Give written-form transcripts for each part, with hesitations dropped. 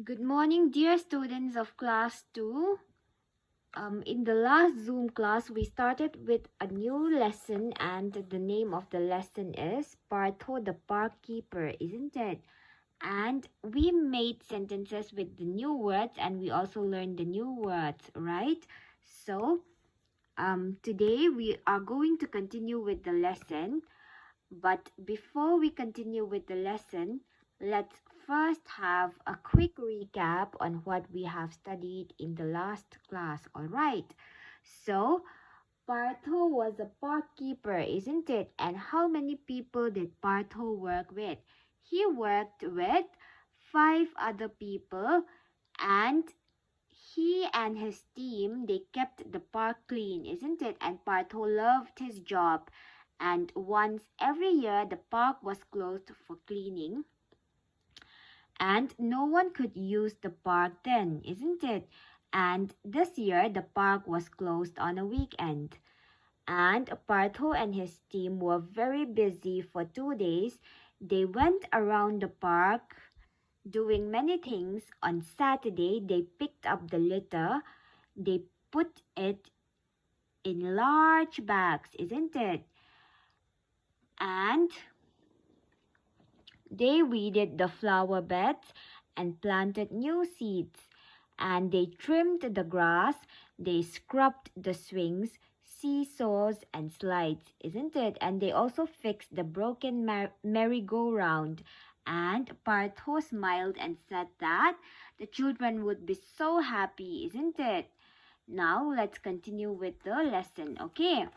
Good morning, dear students of Class 2. In the last Zoom class, we started with a new lesson, and the name of the lesson is Partho the Park Keeper, isn't it? And we made sentences with the new words, and we also learned the new words, right? So, today we are going to continue with the lesson. But before we continue with the lesson, let's first have a quick recap on what we have studied in the last class, alright? So, Partho was a park keeper, isn't it? And how many people did Partho work with? He worked with 5 other people, and he and his team, they kept the park clean, isn't it? And Partho loved his job. And once every year, the park was closed for cleaning. And no one could use the park then, isn't it? And this year, the park was closed on a weekend. And Partho and his team were very busy for 2 days. They went around the park doing many things. On Saturday, they picked up the litter. They put it in large bags, isn't it? And they weeded the flower beds and planted new seeds. And they trimmed the grass. They scrubbed the swings, seesaws, and slides, isn't it? And they also fixed the broken merry-go-round. And Partho smiled and said that the children would be so happy, isn't it? Now let's continue with the lesson, okay?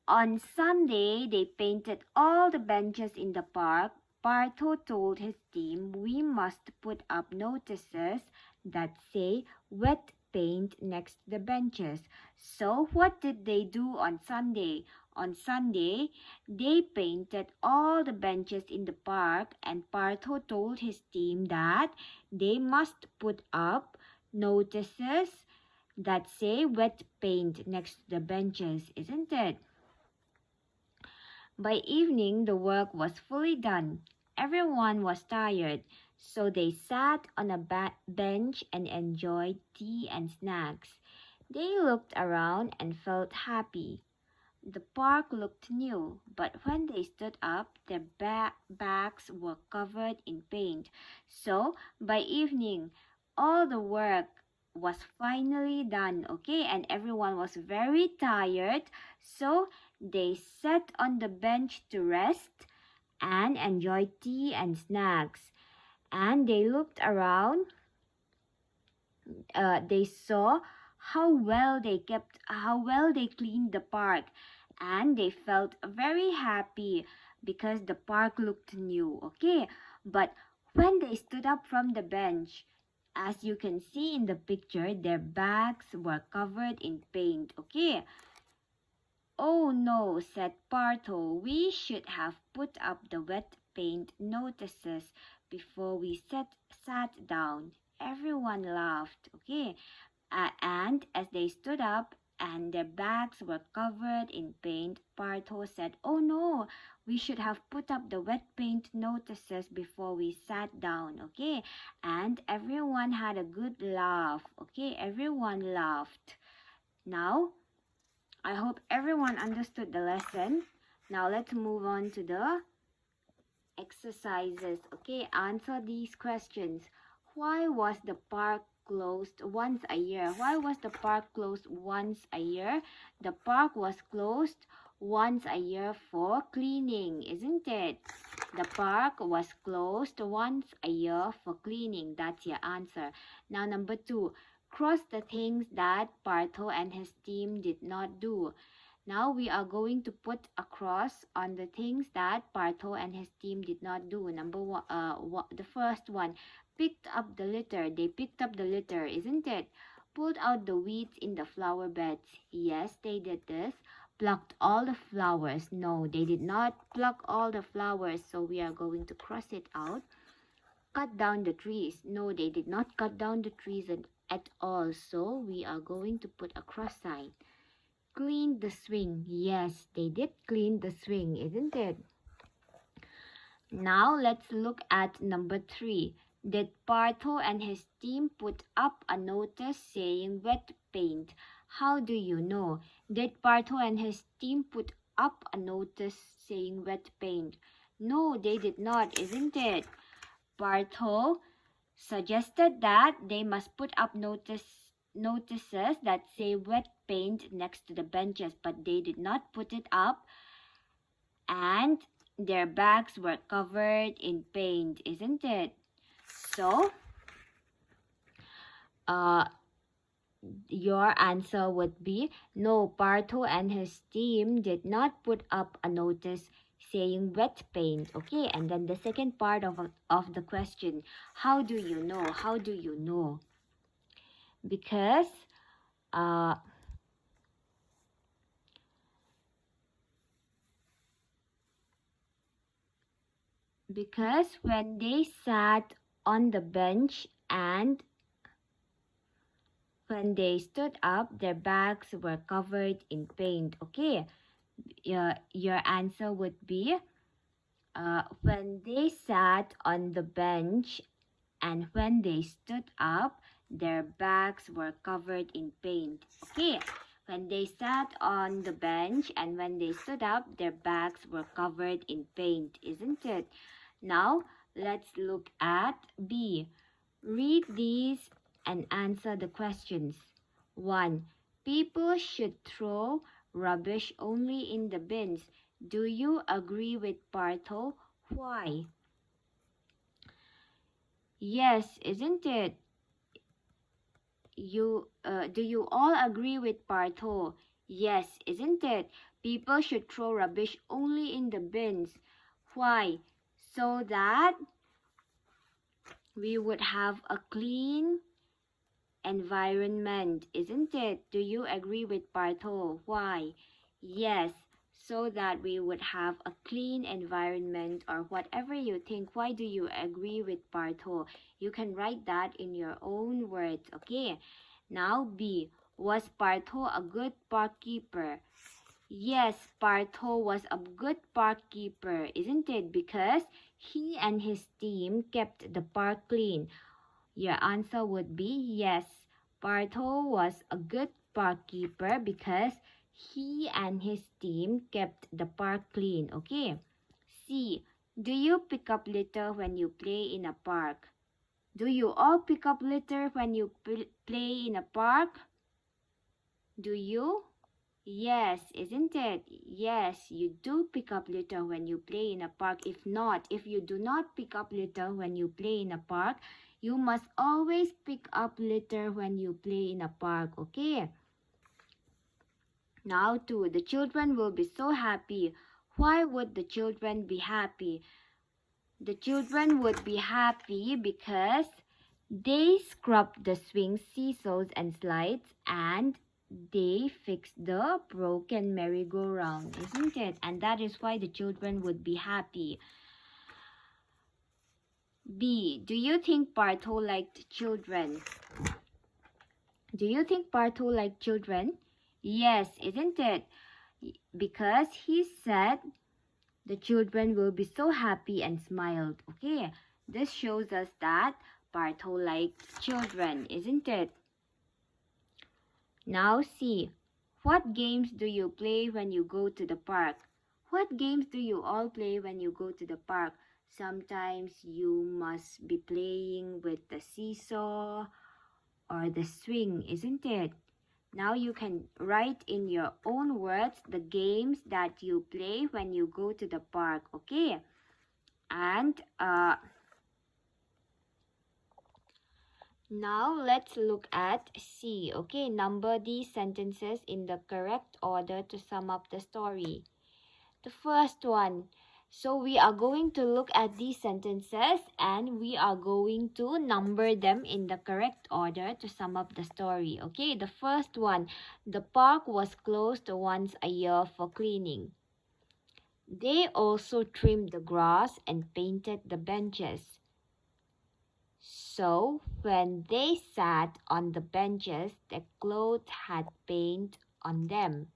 On Sunday, they painted all the benches in the park. Partho told his team we must put up notices that say wet paint next to the benches. So what did they do on Sunday? On Sunday, they painted all the benches in the park, and Partho told his team that they must put up notices that say wet paint next to the benches, isn't it? By evening, the work was fully done. Everyone was tired, so they sat on a bench and enjoyed tea and snacks. They looked around and felt happy. The park looked new, but when they stood up, their backs were covered in paint. So, by evening, all the work was finally done, okay? And everyone was very tired, so they sat on the bench to rest and enjoy tea and snacks. And they looked around. They saw how well they cleaned the park, and they felt very happy because the park looked new, okay? But when they stood up from the bench, as you can see in the picture, their backs were covered in paint, okay? Oh no, said Partho, we should have put up the wet paint notices before we sat down. Everyone laughed, okay? And as they stood up and their backs were covered in paint, Partho said, oh no, we should have put up the wet paint notices before we sat down, okay? And everyone had a good laugh, okay? Everyone laughed. Now, I hope everyone understood the lesson. Now let's move on to the exercises. Okay, answer these questions. Why was the park closed once a year? Why was the park closed once a year? The park was closed once a year for cleaning, isn't it? The park was closed once a year for cleaning. That's your answer. Now, number 2. Cross the things that Partho and his team did not do. Now we are going to put a cross on the things that Partho and his team did not do. Number 1, the first one, picked up the litter. They picked up the litter, isn't it? Pulled out the weeds in the flower beds. Yes, they did this. Plucked all the flowers. No, they did not pluck all the flowers, so we are going to cross it out. Cut down the trees. No, they did not cut down the trees at all, so we are going to put a cross sign. Clean the swing. Yes, they did clean the swing, isn't it? Now let's look at number 3. Did Partho and his team put up a notice saying wet paint? How do you know? Did Partho and his team put up a notice saying wet paint? No, they did not, isn't it? Partho suggested that they must put up notices that say wet paint next to the benches, but they did not put it up, and their bags were covered in paint, isn't it? So, your answer would be no, Partho and his team did not put up a notice saying wet paint. Okay, and then the second part of the question, how do you know? How do you know? Because when they sat on the bench and when they stood up, their bags were covered in paint. Okay, your answer would be when they sat on the bench and when they stood up, their bags were covered in paint. Okay, when they sat on the bench and when they stood up, their bags were covered in paint, isn't it? Now, let's look at B. Read these and answer the questions. 1. People should throw rubbish only in the bins. Do you agree with Partho? Why? Yes, isn't it? Do you all agree with Partho? Yes, isn't it? People should throw rubbish only in the bins. Why? So that we would have a clean environment, isn't it? Do you agree with Partho? Why? Yes, so that we would have a clean environment, or whatever you think. Why do you agree with Partho? You can write that in your own words, okay? Now B. Was Partho a good park keeper? Yes, Partho was a good park keeper, isn't it? Because he and his team kept the park clean. Your answer would be yes. Partho was a good park keeper because he and his team kept the park clean. Okay. C. Do you pick up litter when you play in a park? Do you all pick up litter when you play in a park? Do you? Yes, isn't it? Yes, you do pick up litter when you play in a park. If you do not pick up litter when you play in a park, you must always pick up litter when you play in a park, okay? Now 2, the children will be so happy. Why would the children be happy? The children would be happy because they scrubbed the swings, seesaws, and slides, and they fixed the broken merry-go-round, isn't it? And that is why the children would be happy. B. Do you think Partho liked children? Do you think Partho liked children? Yes, isn't it? Because he said the children will be so happy and smiled. Okay, this shows us that Partho liked children, isn't it? Now see, what games do you play when you go to the park? What games do you all play when you go to the park? Sometimes you must be playing with the seesaw or the swing, isn't it? Now you can write in your own words the games that you play when you go to the park, okay? And now let's look at C, okay? Number these sentences in the correct order to sum up the story. The first one. So we are going to look at these sentences and we are going to number them in the correct order to sum up the story. Okay, the first one. The park was closed once a year for cleaning. They also trimmed the grass and painted the benches. So when they sat on the benches, their clothes had paint on them.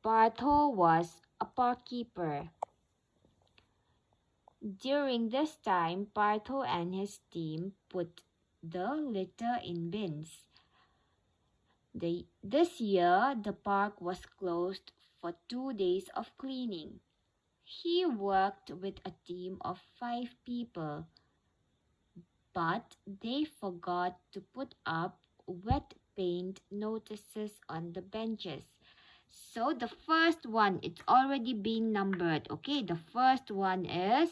Partho was a park keeper. During this time, Partho and his team put the litter in bins. This year, the park was closed for 2 days of cleaning. He worked with a team of 5 people, but they forgot to put up wet paint notices on the benches. So the first one, it's already been numbered. Okay, the first one is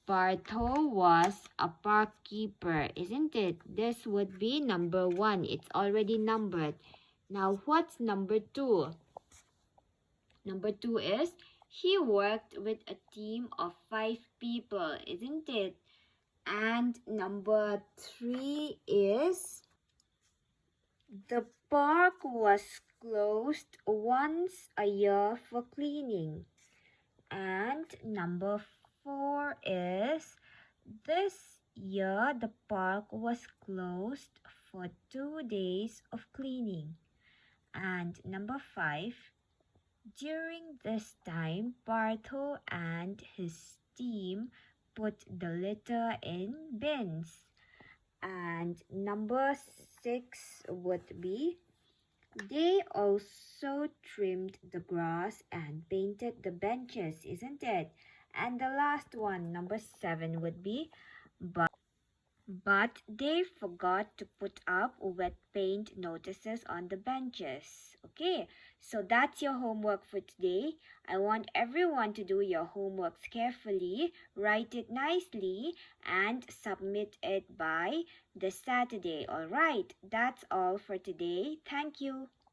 Partho was a park keeper, isn't it? This would be number 1. It's already numbered. Now, what's number 2? Number 2 is he worked with a team of 5 people, isn't it? And number 3 is the park was closed once a year for cleaning. And number 4 is this year the park was closed for 2 days of cleaning. And number 5, during this time, Partho and his team put the litter in bins. And number 6 would be they also trimmed the grass and painted the benches, isn't it? And the last one, number 7 would be but they forgot to put up wet paint notices on the benches. Okay, so that's your homework for today. I want everyone to do your homeworks carefully, write it nicely, and submit it by this Saturday. All right, that's all for today. Thank you.